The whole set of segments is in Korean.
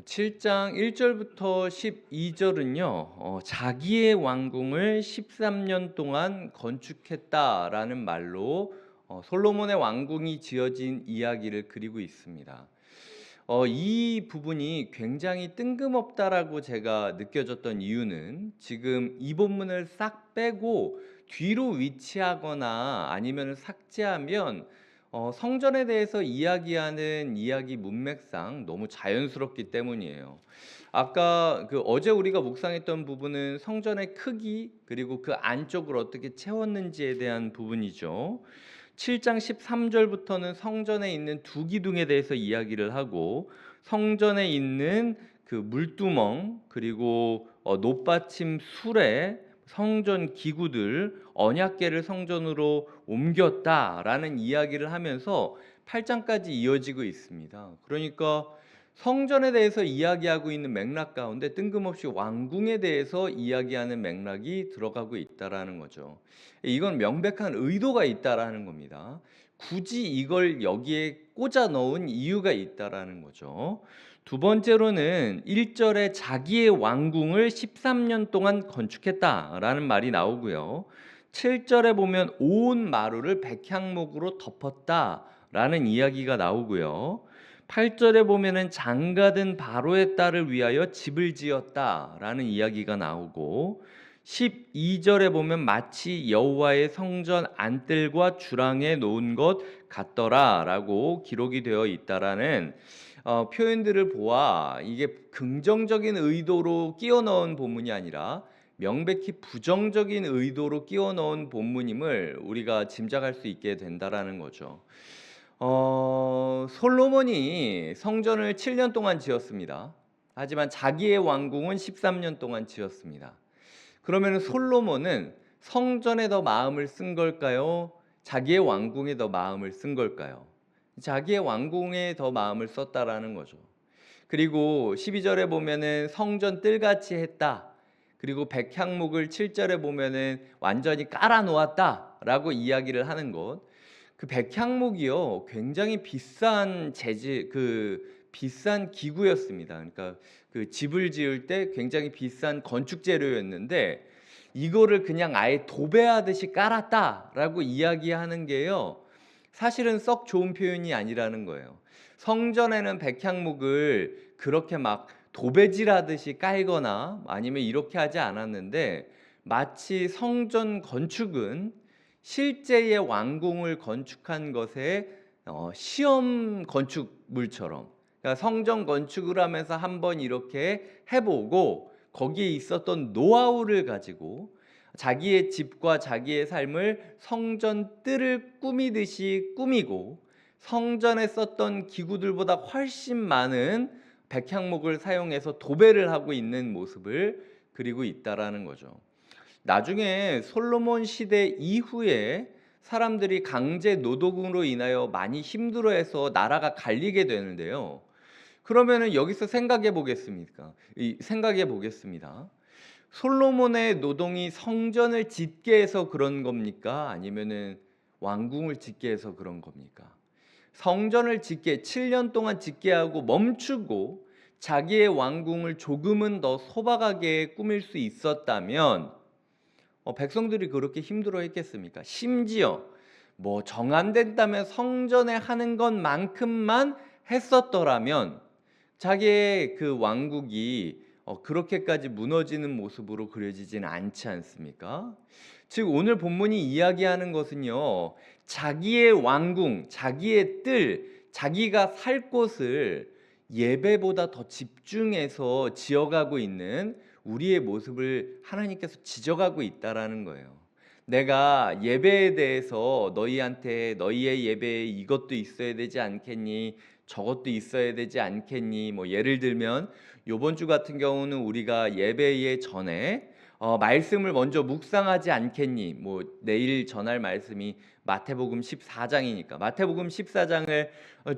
7장 1절부터 12절은요. 자기의 왕궁을 13년 동안 건축했다라는 말로 솔로몬의 왕궁이 지어진 이야기를 그리고 있습니다. 이 부분이 굉장히 뜬금없다라고 제가 느껴졌던 이유는 지금 이 본문을 싹 빼고 뒤로 위치하거나 아니면 삭제하면 성전에 대해서 이야기하는 이야기 문맥상 너무 자연스럽기 때문이에요. 아까 어제 우리가 묵상했던 부분은 성전의 크기 그리고 그 안쪽을 어떻게 채웠는지에 대한 부분이죠. 7장 13절부터는 성전에 있는 두 기둥에 대해서 이야기를 하고 성전에 있는 그 물두멍 그리고 높받침 수레 성전 기구들 언약궤를 성전으로 옮겼다라는 이야기를 하면서 8장까지 이어지고 있습니다. 그러니까 성전에 대해서 이야기하고 있는 맥락 가운데 뜬금없이 왕궁에 대해서 이야기하는 맥락이 들어가고 있다라는 거죠. 이건 명백한 의도가 있다라는 겁니다. 굳이 이걸 여기에 꽂아 넣은 이유가 있다라는 거죠. 두 번째로는 1절에 자기의 왕궁을 13년 동안 건축했다라는 말이 나오고요. 7절에 보면 온 마루를 백향목으로 덮었다라는 이야기가 나오고요. 8절에 보면은 장가든 바로의 딸을 위하여 집을 지었다라는 이야기가 나오고 12절에 보면 마치 여호와의 성전 안뜰과 주랑에 놓은 것 같더라라고 기록이 되어 있다라는 표현들을 보아 이게 긍정적인 의도로 끼워 넣은 본문이 아니라 명백히 부정적인 의도로 끼워 넣은 본문임을 우리가 짐작할 수 있게 된다라는 거죠. 솔로몬이 성전을 7년 동안 지었습니다. 하지만 자기의 왕궁은 13년 동안 지었습니다. 그러면 솔로몬은 성전에 더 마음을 쓴 걸까요? 자기의 왕궁에 더 마음을 쓴 걸까요? 자기의 왕궁에 더 마음을 썼다라는 거죠. 그리고 12절에 보면은 성전 뜰같이 했다. 그리고 백향목을 7절에 보면은 완전히 깔아 놓았다라고 이야기를 하는 것. 그 백향목이요, 굉장히 비싼 비싼 기구였습니다. 그러니까 그 집을 지을 때 굉장히 비싼 건축 재료였는데 이거를 그냥 아예 도배하듯이 깔았다라고 이야기하는 게요, 사실은 썩 좋은 표현이 아니라는 거예요. 성전에는 백향목을 그렇게 막 도배질하듯이 깔거나 아니면 이렇게 하지 않았는데 마치 성전 건축은 실제의 왕궁을 건축한 것의 시험 건축물처럼, 그러니까 성전 건축을 하면서 한번 이렇게 해보고 거기에 있었던 노하우를 가지고 자기의 집과 자기의 삶을 성전 뜰을 꾸미듯이 꾸미고 성전에 썼던 기구들보다 훨씬 많은 백향목을 사용해서 도배를 하고 있는 모습을 그리고 있다라는 거죠. 나중에 솔로몬 시대 이후에 사람들이 강제 노동으로 인하여 많이 힘들어해서 나라가 갈리게 되는데요. 그러면은 여기서 생각해 보겠습니다. 솔로몬의 노동이 성전을 짓게 해서 그런 겁니까? 아니면은 왕궁을 짓게 해서 그런 겁니까? 성전을 짓게 7년 동안 짓게 하고 멈추고 자기의 왕궁을 조금은 더 소박하게 꾸밀 수 있었다면 백성들이 그렇게 힘들어 했겠습니까? 심지어 뭐 정안된다면 성전에 하는 것만큼만 했었더라면 자기의 그 왕국이 그렇게까지 무너지는 모습으로 그려지지는 않지 않습니까? 즉 오늘 본문이 이야기하는 것은요, 자기의 왕궁, 자기의 뜰, 자기가 살 곳을 예배보다 더 집중해서 지어가고 있는 우리의 모습을 하나님께서 지적하고 있다라는 거예요. 내가 예배에 대해서 너희한테 너희의 예배에 이것도 있어야 되지 않겠니? 저것도 있어야 되지 않겠니? 뭐 예를 들면 요번 주 같은 경우는 우리가 예배에 전에 말씀을 먼저 묵상하지 않겠니? 뭐 내일 전할 말씀이 마태복음 14장이니까 마태복음 14장을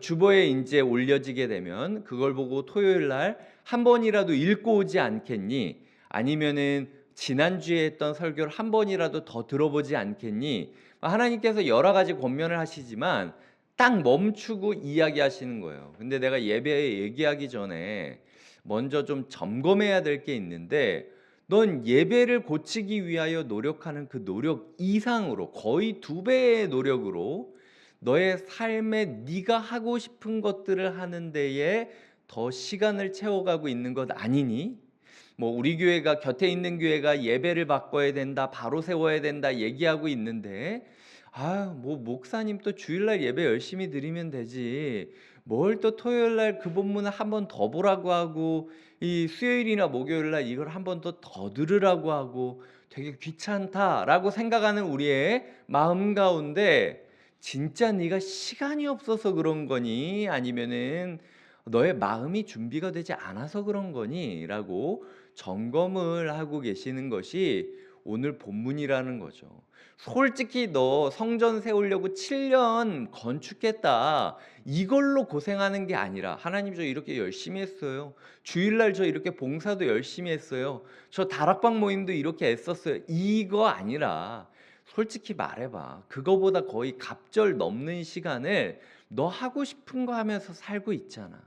주보에 이제 올려지게 되면 그걸 보고 토요일 날 한 번이라도 읽고 오지 않겠니? 아니면은 지난주에 했던 설교를 한 번이라도 더 들어보지 않겠니? 하나님께서 여러 가지 권면을 하시지만 딱 멈추고 이야기하시는 거예요. 근데 내가 예배에 얘기하기 전에 먼저 좀 점검해야 될 게 있는데, 넌 예배를 고치기 위하여 노력하는 그 노력 이상으로, 거의 2배의 노력으로 너의 삶에 네가 하고 싶은 것들을 하는 데에 더 시간을 채워가고 있는 것 아니니? 뭐 우리 교회가, 곁에 있는 교회가 예배를 바꿔야 된다, 바로 세워야 된다 얘기하고 있는데, 뭐 목사님 또 주일날 예배 열심히 드리면 되지, 뭘 또 토요일날 그 본문을 한 번 더 보라고 하고, 이 수요일이나 목요일날 이걸 한 번 더 들으라고 하고, 되게 귀찮다라고 생각하는 우리의 마음 가운데, 진짜 네가 시간이 없어서 그런 거니, 아니면은 너의 마음이 준비가 되지 않아서 그런 거니? 라고 점검을 하고 계시는 것이 오늘 본문이라는 거죠. 솔직히 너 성전 세우려고 7년 건축했다, 이걸로 고생하는 게 아니라, 하나님 저 이렇게 열심히 했어요, 주일날 저 이렇게 봉사도 열심히 했어요, 저 다락방 모임도 이렇게 애썼어요, 이거 아니라, 솔직히 말해봐, 그거보다 거의 갑절 넘는 시간을 너 하고 싶은 거 하면서 살고 있잖아.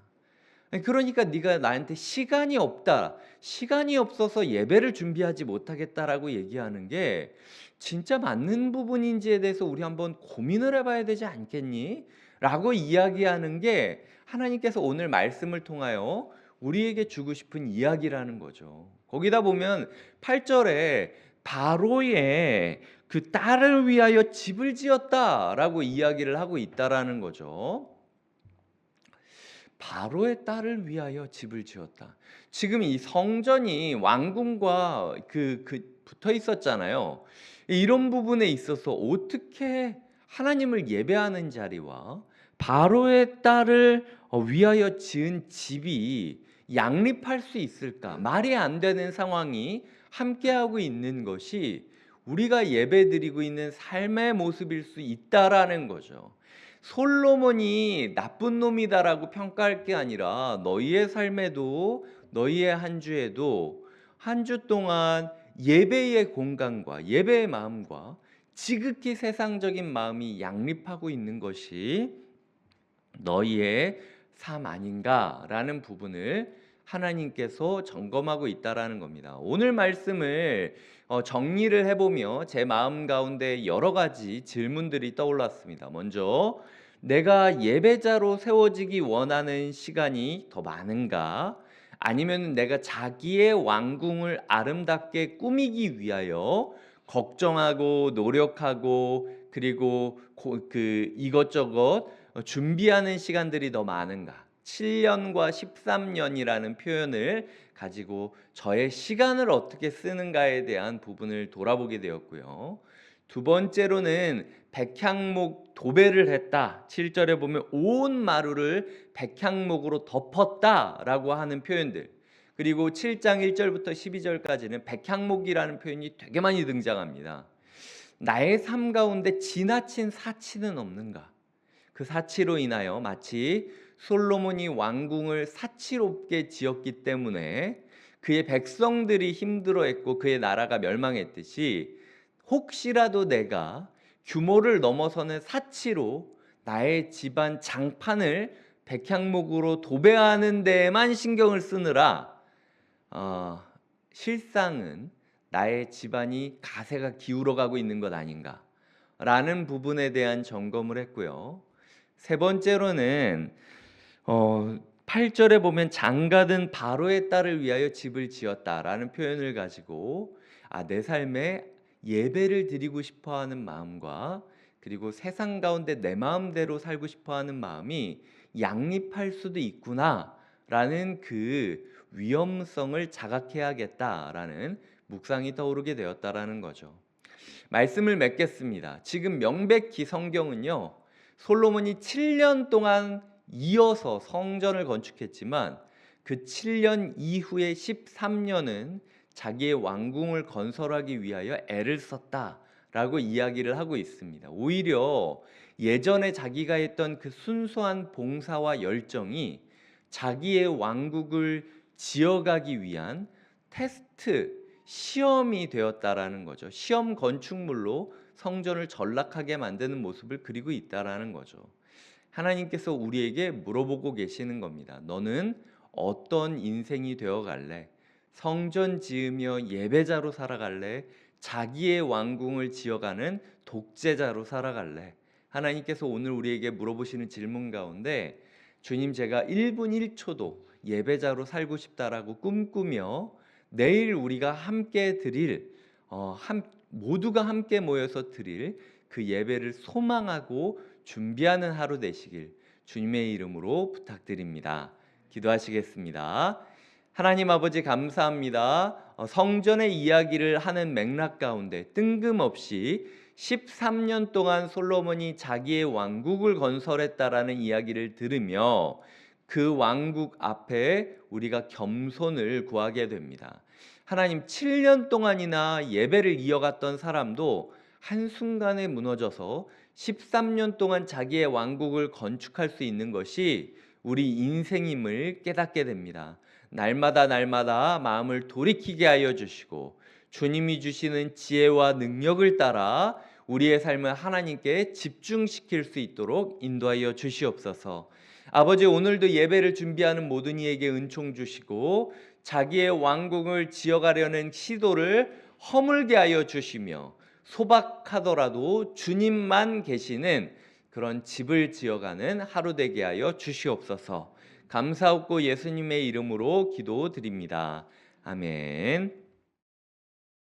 그러니까 네가 나한테 시간이 없다, 시간이 없어서 예배를 준비하지 못하겠다라고 얘기하는 게 진짜 맞는 부분인지에 대해서 우리 한번 고민을 해봐야 되지 않겠니? 라고 이야기하는 게 하나님께서 오늘 말씀을 통하여 우리에게 주고 싶은 이야기라는 거죠. 거기다 보면 8절에 바로의 그 딸을 위하여 집을 지었다라고 이야기를 하고 있다라는 거죠. 바로의 딸을 위하여 집을 지었다. 지금 이 성전이 왕궁과 붙어 있었잖아요. 이런 부분에 있어서 어떻게 하나님을 예배하는 자리와 바로의 딸을 위하여 지은 집이 양립할 수 있을까? 말이 안 되는 상황이 함께하고 있는 것이 우리가 예배드리고 있는 삶의 모습일 수 있다라는 거죠. 솔로몬이 나쁜 놈이다라고 평가할 게 아니라, 너희의 삶에도, 너희의 한 주에도 한 주 동안 예배의 공간과 예배의 마음과 지극히 세상적인 마음이 양립하고 있는 것이 너희의 삶 아닌가라는 부분을 하나님께서 점검하고 있다라는 겁니다. 오늘 말씀을 정리를 해보며 제 마음 가운데 여러 가지 질문들이 떠올랐습니다. 먼저, 내가 예배자로 세워지기 원하는 시간이 더 많은가? 아니면 내가 자기의 왕궁을 아름답게 꾸미기 위하여 걱정하고 노력하고, 그리고 이것저것 준비하는 시간들이 더 많은가? 7년과 13년이라는 표현을 가지고 저의 시간을 어떻게 쓰는가에 대한 부분을 돌아보게 되었고요. 두 번째로는 백향목 도배를 했다. 7절에 보면 온 마루를 백향목으로 덮었다라고 하는 표현들, 그리고 7장 1절부터 12절까지는 백향목이라는 표현이 되게 많이 등장합니다. 나의 삶 가운데 지나친 사치는 없는가? 그 사치로 인하여 마치 솔로몬이 왕궁을 사치롭게 지었기 때문에 그의 백성들이 힘들어했고 그의 나라가 멸망했듯이, 혹시라도 내가 규모를 넘어서는 사치로 나의 집안 장판을 백향목으로 도배하는 데에만 신경을 쓰느라 실상은 나의 집안이 가세가 기울어가고 있는 것 아닌가 라는 부분에 대한 점검을 했고요. 세 번째로는 8절에 보면 장가든 바로의 딸을 위하여 집을 지었다라는 표현을 가지고, 내 삶에 예배를 드리고 싶어하는 마음과, 그리고 세상 가운데 내 마음대로 살고 싶어하는 마음이 양립할 수도 있구나라는 그 위험성을 자각해야겠다라는 묵상이 떠오르게 되었다라는 거죠. 말씀을 맺겠습니다. 지금 명백히 성경은요, 솔로몬이 7년 동안 이어서 성전을 건축했지만 그 7년 이후의 13년은 자기의 왕궁을 건설하기 위하여 애를 썼다라고 이야기를 하고 있습니다. 오히려 예전에 자기가 했던 그 순수한 봉사와 열정이 자기의 왕국을 지어가기 위한 테스트, 시험이 되었다라는 거죠. 시험 건축물로 성전을 전락하게 만드는 모습을 그리고 있다라는 거죠. 하나님께서 우리에게 물어보고 계시는 겁니다. 너는 어떤 인생이 되어 갈래? 성전 지으며 예배자로 살아갈래? 자기의 왕궁을 지어가는 독재자로 살아갈래? 하나님께서 오늘 우리에게 물어보시는 질문 가운데 주님, 제가 1분 1초도 예배자로 살고 싶다라고 꿈꾸며 내일 우리가 함께 드릴 모두가 함께 모여서 드릴 그 예배를 소망하고 준비하는 하루 되시길 주님의 이름으로 부탁드립니다. 기도하시겠습니다. 하나님 아버지, 감사합니다. 성전의 이야기를 하는 맥락 가운데 뜬금없이 13년 동안 솔로몬이 자기의 왕국을 건설했다라는 이야기를 들으며 그 왕국 앞에 우리가 겸손을 구하게 됩니다. 하나님, 7년 동안이나 예배를 이어갔던 사람도 한순간에 무너져서 13년 동안 자기의 왕국을 건축할 수 있는 것이 우리 인생임을 깨닫게 됩니다. 날마다 마음을 돌이키게 하여 주시고 주님이 주시는 지혜와 능력을 따라 우리의 삶을 하나님께 집중시킬 수 있도록 인도하여 주시옵소서. 아버지, 오늘도 예배를 준비하는 모든 이에게 은총 주시고 자기의 왕국을 지어가려는 시도를 허물게 하여 주시며 소박하더라도 주님만 계시는 그런 집을 지어가는 하루 되게 하여 주시옵소서. 감사하고 예수님의 이름으로 기도드립니다. 아멘.